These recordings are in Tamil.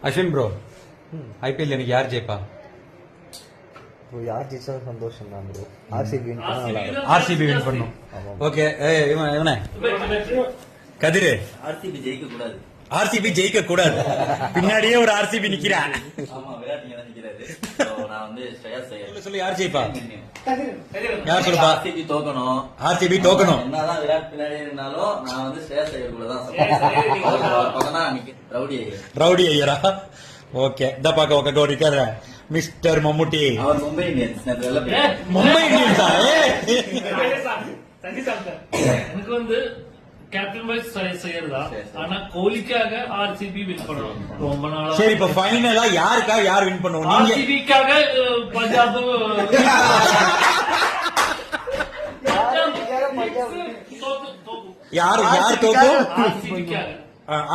அஸ்வின் ப்ரோ, ஐபிஎல் எனக்கு யார் ஜெயிப்பா? ப்ரோ யார் ஜெயிச்சாலும் சந்தோஷம் தான் ப்ரோ. ஆர்சிபி வின் பண்ணா நல்லா இருக்கும். ஆர்சிபி வின் பண்ணும். ஓகே, இவனே கதிரு, ஆர்சிபி ஜெயிக்க கூடாது. ஆர்சிபி ஜெயிக்க கூடாது. பின்னாடியே ஒரு ஆர்சிபி நிக்கிறா. ஆமா, விராட் இங்க தான் நிக்கிறாரு. நான் வந்து ஸ்ரேயஸ் ஐயர். சொல்லு யார் ஜெயிப்பா? யார் சொல்லுப்பா? ஆர்சிபி தோக்கணும். ஆர்சிபி தோக்கணும். என்னதான் விராட் பின்னாடி இருந்தாலும் நான் வந்து ஸ்ரேயஸ் ஐயர் கூட தான் support. ரவுடி ஐயர். ரவுடி ஐயரா? ஓகே, இந்த பாக்க உட்காந்து இருக்காரு மிஸ்டர் மம்முட்டி. அவர் மும்பை இந்தியன்ஸ். மும்பை இந்தியன்ஸா? எனக்கு வந்து கேப்டன் வைஸ் செய்யறதா, ஆனா கோலிக்காக ஆர்சிபி வின் பண்ணணும் ரொம்ப நாளா. சரி, இப்ப ஃபைனலா யாருக்காக யார் வின் பண்ணுவோம்? நீங்க ஆர்சிபிக்காக பஞ்சாப் யார் யார் தோக்கும்? ஆர்சிபிக்காக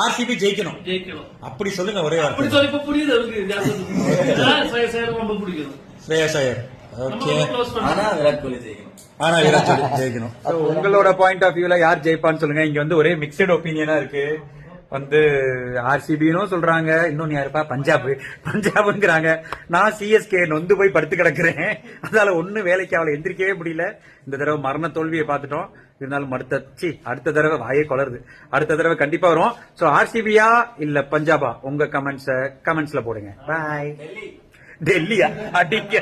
ஆர்சிபி ஜெயிக்கணும். ஜெயிக்கணும் அப்படி சொல்லுங்க ஒரே அப்படி வார்த்தை. சொல்லி இப்ப புரியுது அவருக்கு. ரொம்ப பிடிக்கும் ஸ்ரேயஸ் ஐயர். ஓகே, ஆனா விராட் கோலி ஜெயிக்கணும். ஆனா விராட் கோலி ஜெயிக்கணும். உங்களோட பாயிண்ட் ஆஃப் வியூல யார் ஜெயிப்பான்னு சொல்லுங்க. இங்க வந்து ஒரே மிக்சட் ஒப்பீனியனா இருக்கு. வந்து ஆர்சிபின்னு சொல்றாங்க, இன்னொன்னு யாருப்பா பஞ்சாப்ங்கிறாங்க. நான் சிஎஸ்கே நொந்து போய் படுத்து கிடக்குறேன். அதனால ஒண்ணு வேலைக்கு அவளை எந்திரிக்கவே முடியல. இந்த தடவை மரண தோல்வியை பார்த்துட்டோம். இருந்தாலும் அடுத்த தடவை வாயே கொளருது. அடுத்த தடவை கண்டிப்பா வரும். சோ ஆர்சிபியா இல்ல பஞ்சாபா? உங்க கமெண்ட்ஸ்ல போடுங்க. பாய். டெல்லியா? அடிக்க